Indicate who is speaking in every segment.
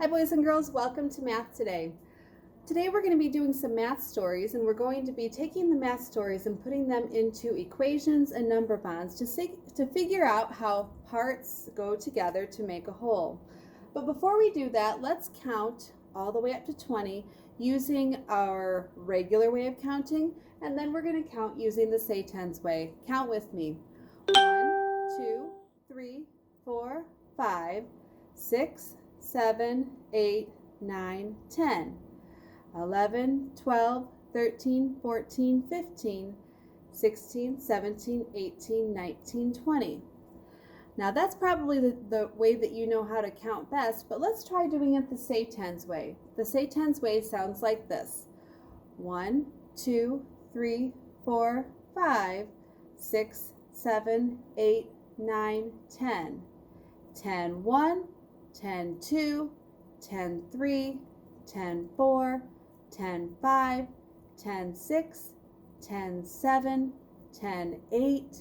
Speaker 1: Hi boys and girls, welcome to Math Today. Today we're going to be doing some math stories, and we're going to be taking the math stories and putting them into equations and number bonds to figure out how parts go together to make a whole. But before we do that, let's count all the way up to 20 using our regular way of counting, and then we're going to count using the say tens way. Count with me. 1, 2, 3, 4, 5, 6, 7, 8, 9, 10, 11, 12, 13, 14, 15, 16, 17, 18, 19, 20. Now that's probably the way that you know how to count best, but let's try doing it the say tens way. The say tens way sounds like this. 1, 2, 3, 4, 5, 6, 7, 8, 9, 10. 10, 1, 10, 2, 10, 3, 10, 4, 10, 5, 10, 6, 10, 7, 10, 8,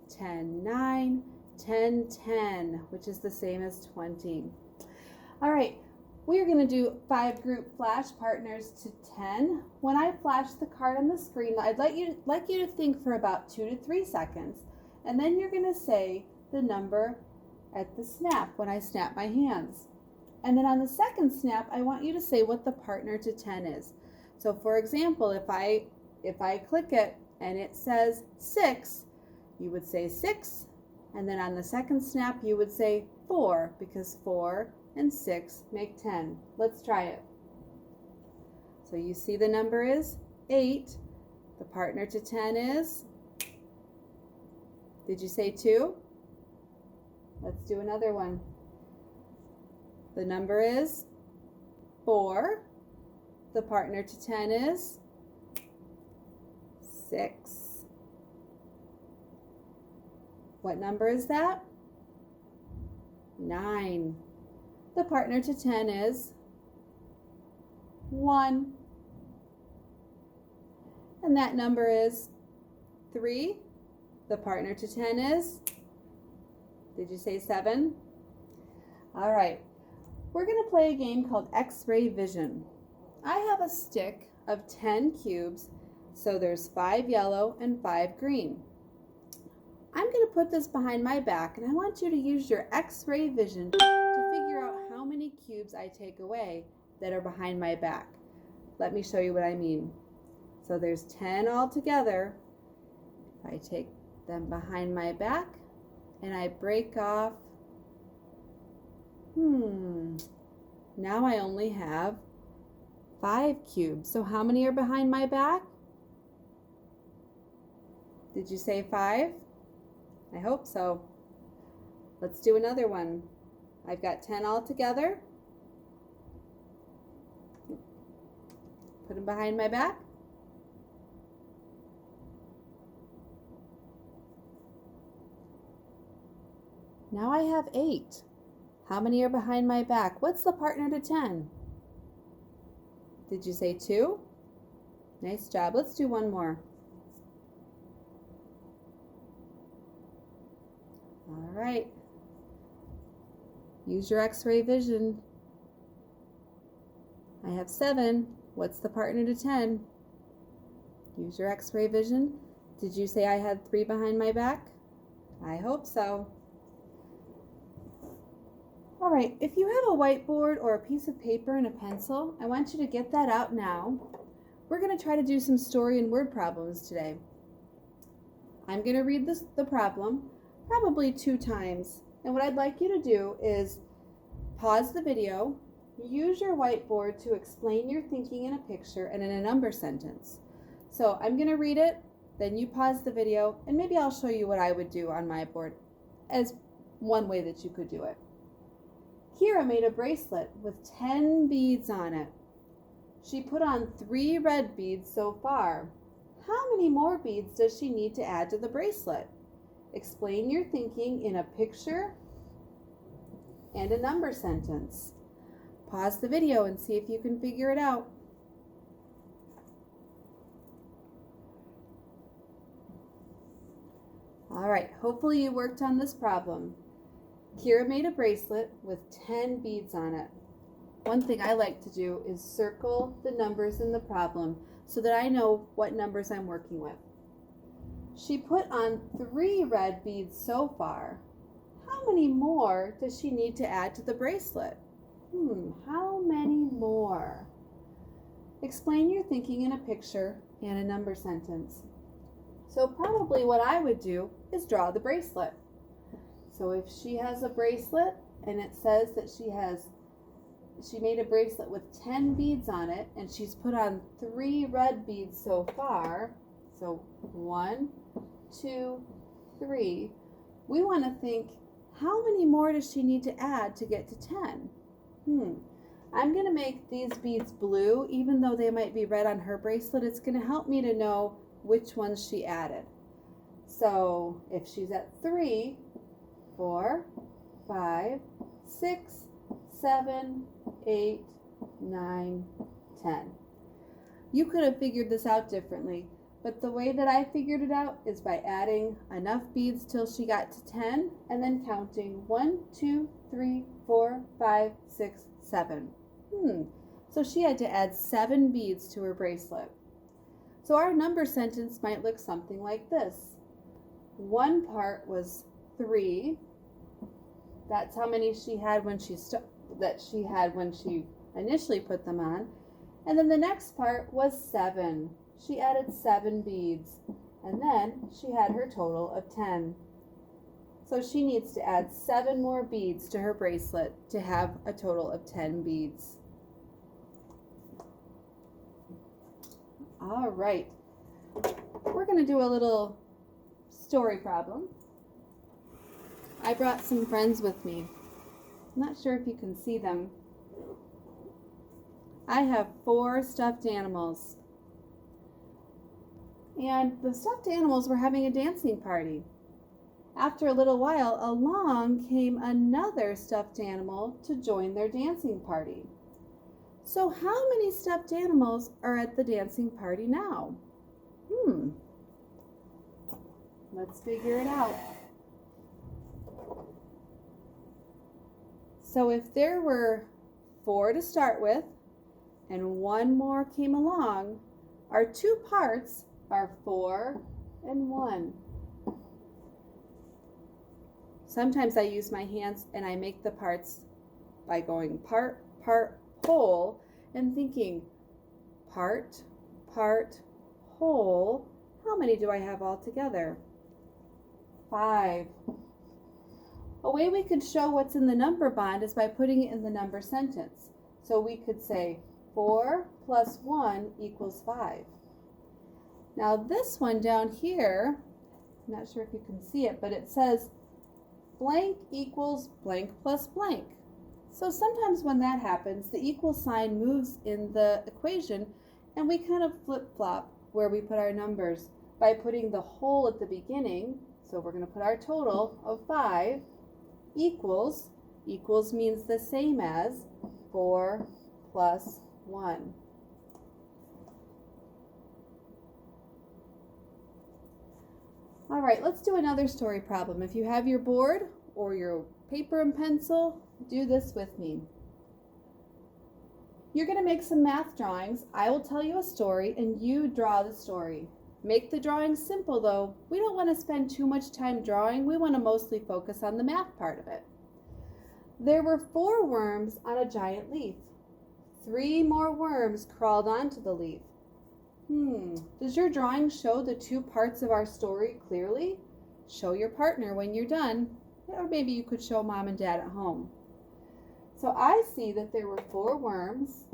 Speaker 1: 10, 9, 10, 10, which is the same as 20. All right, we are going to do 5 group flash partners to 10. When I flash the card on the screen, I'd like you to think for about 2 to 3 seconds, and then you're going to say the number at the snap when I snap my hands. And then on the second snap, I want you to say what the partner to 10 is. So for example, if I click it and it says 6, you would say 6, and then on the second snap you would say 4, because 4 and 6 make 10. Let's try it. So you see the number is 8. The partner to 10 is, did you say 2? Let's do another one. The number is 4. The partner to 10 is 6. What number is that? 9. The partner to 10 is 1. And that number is 3. The partner to 10 is, did you say 7? All right, we're going to play a game called X-ray vision. I have a stick of 10 cubes, so there's 5 yellow and 5 green. I'm going to put this behind my back, and I want you to use your X-ray vision to figure out how many cubes I take away that are behind my back. Let me show you what I mean. So there's 10 all together. If I take them behind my back, and I break off, now I only have 5 cubes. So how many are behind my back? Did you say 5? I hope so. Let's do another one. I've got 10 all together. Put them behind my back. Now I have 8. How many are behind my back? What's the partner to 10? Did you say 2? Nice job. Let's do one more. All right. Use your X-ray vision. I have 7. What's the partner to 10? Use your X-ray vision. Did you say I had 3 behind my back? I hope so. All right, if you have a whiteboard or a piece of paper and a pencil, I want you to get that out now. We're going to try to do some story and word problems today. I'm going to read the problem probably 2 times. And what I'd like you to do is pause the video, use your whiteboard to explain your thinking in a picture and in a number sentence. So I'm going to read it, then you pause the video, and maybe I'll show you what I would do on my board as one way that you could do it. Kira made a bracelet with 10 beads on it. She put on 3 red beads so far. How many more beads does she need to add to the bracelet? Explain your thinking in a picture and a number sentence. Pause the video and see if you can figure it out. All right, hopefully you worked on this problem. Kira made a bracelet with 10 beads on it. one thing I like to do is circle the numbers in the problem so that I know what numbers I'm working with. She put on 3 red beads so far. How many more does she need to add to the bracelet? How many more? Explain your thinking in a picture and a number sentence. So probably what I would do is draw the bracelet. So if she has a bracelet and it says that she made a bracelet with 10 beads on it and she's put on 3 red beads so far, so 1, 2, 3, we want to think, how many more does she need to add to get to 10? I'm going to make these beads blue, even though they might be red on her bracelet. It's going to help me to know which ones she added. So if she's at 3, 4, 5, 6, 7, 8, 9, 10. You could have figured this out differently, but the way that I figured it out is by adding enough beads till she got to 10 and then counting 1, 2, 3, 4, 5, 6, 7. So she had to add 7 beads to her bracelet. So our number sentence might look something like this. One part was 3. That's how many she had when she initially put them on. And then the next part was 7. She added 7 beads. And then she had her total of 10. So she needs to add 7 more beads to her bracelet to have a total of 10 beads. All right. We're going to do a little story problem. I brought some friends with me. I'm not sure if you can see them. I have 4 stuffed animals. And the stuffed animals were having a dancing party. After a little while, along came another stuffed animal to join their dancing party. So how many stuffed animals are at the dancing party now? Let's figure it out. So if there were 4 to start with, and 1 more came along, our 2 parts are 4 and 1. Sometimes I use my hands and I make the parts by going part, part, whole, and thinking part, part, whole. How many do I have all together? 5. A way we could show what's in the number bond is by putting it in the number sentence. So we could say 4 plus 1 equals 5. Now this one down here, I'm not sure if you can see it, but it says blank equals blank plus blank. So sometimes when that happens, the equal sign moves in the equation and we kind of flip-flop where we put our numbers by putting the whole at the beginning. So we're going to put our total of 5 equals means the same as 4 plus 1. All right, let's do another story problem. If you have your board or your paper and pencil, do this with me. You're going to make some math drawings. I will tell you a story and you draw the story. Make the drawing simple though. We don't want to spend too much time drawing. We want to mostly focus on the math part of it. There were 4 worms on a giant leaf. 3 more worms crawled onto the leaf. Does your drawing show the 2 parts of our story clearly? Show your partner when you're done, or maybe you could show mom and dad at home. So I see that there were 4 worms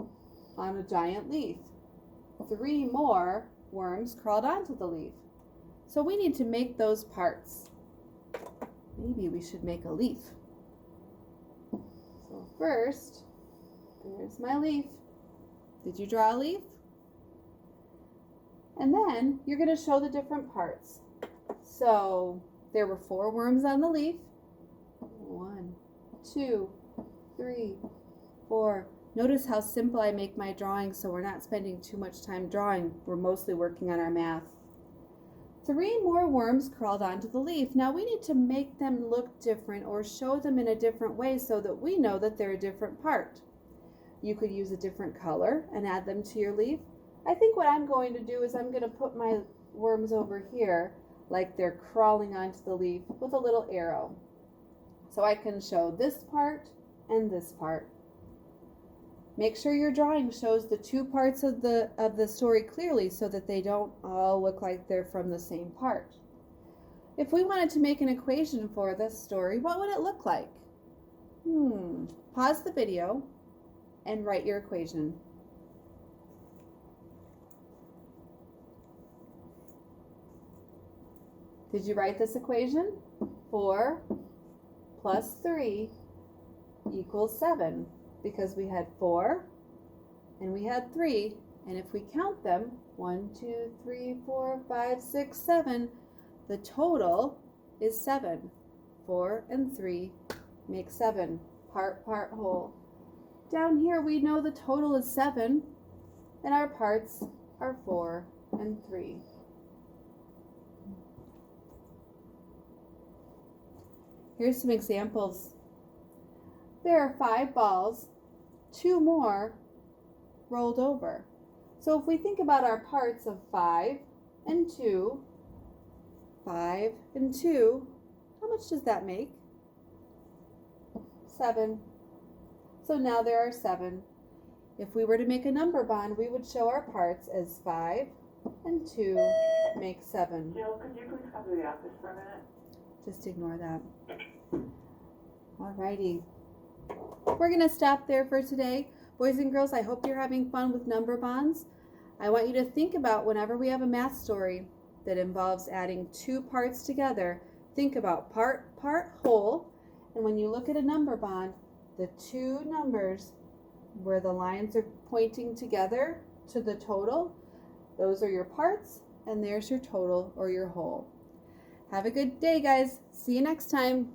Speaker 1: on a giant leaf. 3 more worms crawled onto the leaf. So we need to make those parts. Maybe we should make a leaf. So first, there's my leaf. Did you draw a leaf? And then you're going to show the different parts. So there were 4 worms on the leaf. 1, 2, 3, 4. Notice how simple I make my drawing so we're not spending too much time drawing. We're mostly working on our math. 3 more worms crawled onto the leaf. Now we need to make them look different or show them in a different way so that we know that they're a different part. You could use a different color and add them to your leaf. I think what I'm going to do is I'm going to put my worms over here like they're crawling onto the leaf with a little arrow. So I can show this part and this part. Make sure your drawing shows the two parts of the story clearly so that they don't all look like they're from the same part. If we wanted to make an equation for this story, what would it look like? Pause the video and write your equation. Did you write this equation? 4 plus 3 equals 7, because we had 4 and we had 3, and if we count them, 1, 2, 3, 4, 5, 6, 7, the total is 7. 4 and 3 make 7, part, whole. Down here we know the total is 7, and our parts are 4 and 3. Here's some examples. There are 5 balls, 2 more rolled over. So if we think about our parts of 5 and 2, 5 and 2, how much does that make? 7. So now there are 7. If we were to make a number bond, we would show our parts as 5 and 2 make 7.
Speaker 2: Jill, could you please come to the office for a minute?
Speaker 1: Just ignore that. Alrighty. We're going to stop there for today. Boys and girls, I hope you're having fun with number bonds. I want you to think about whenever we have a math story that involves adding 2 parts together, think about part, whole, and when you look at a number bond, the 2 numbers where the lines are pointing together to the total, those are your parts, and there's your total or your whole. Have a good day, guys. See you next time.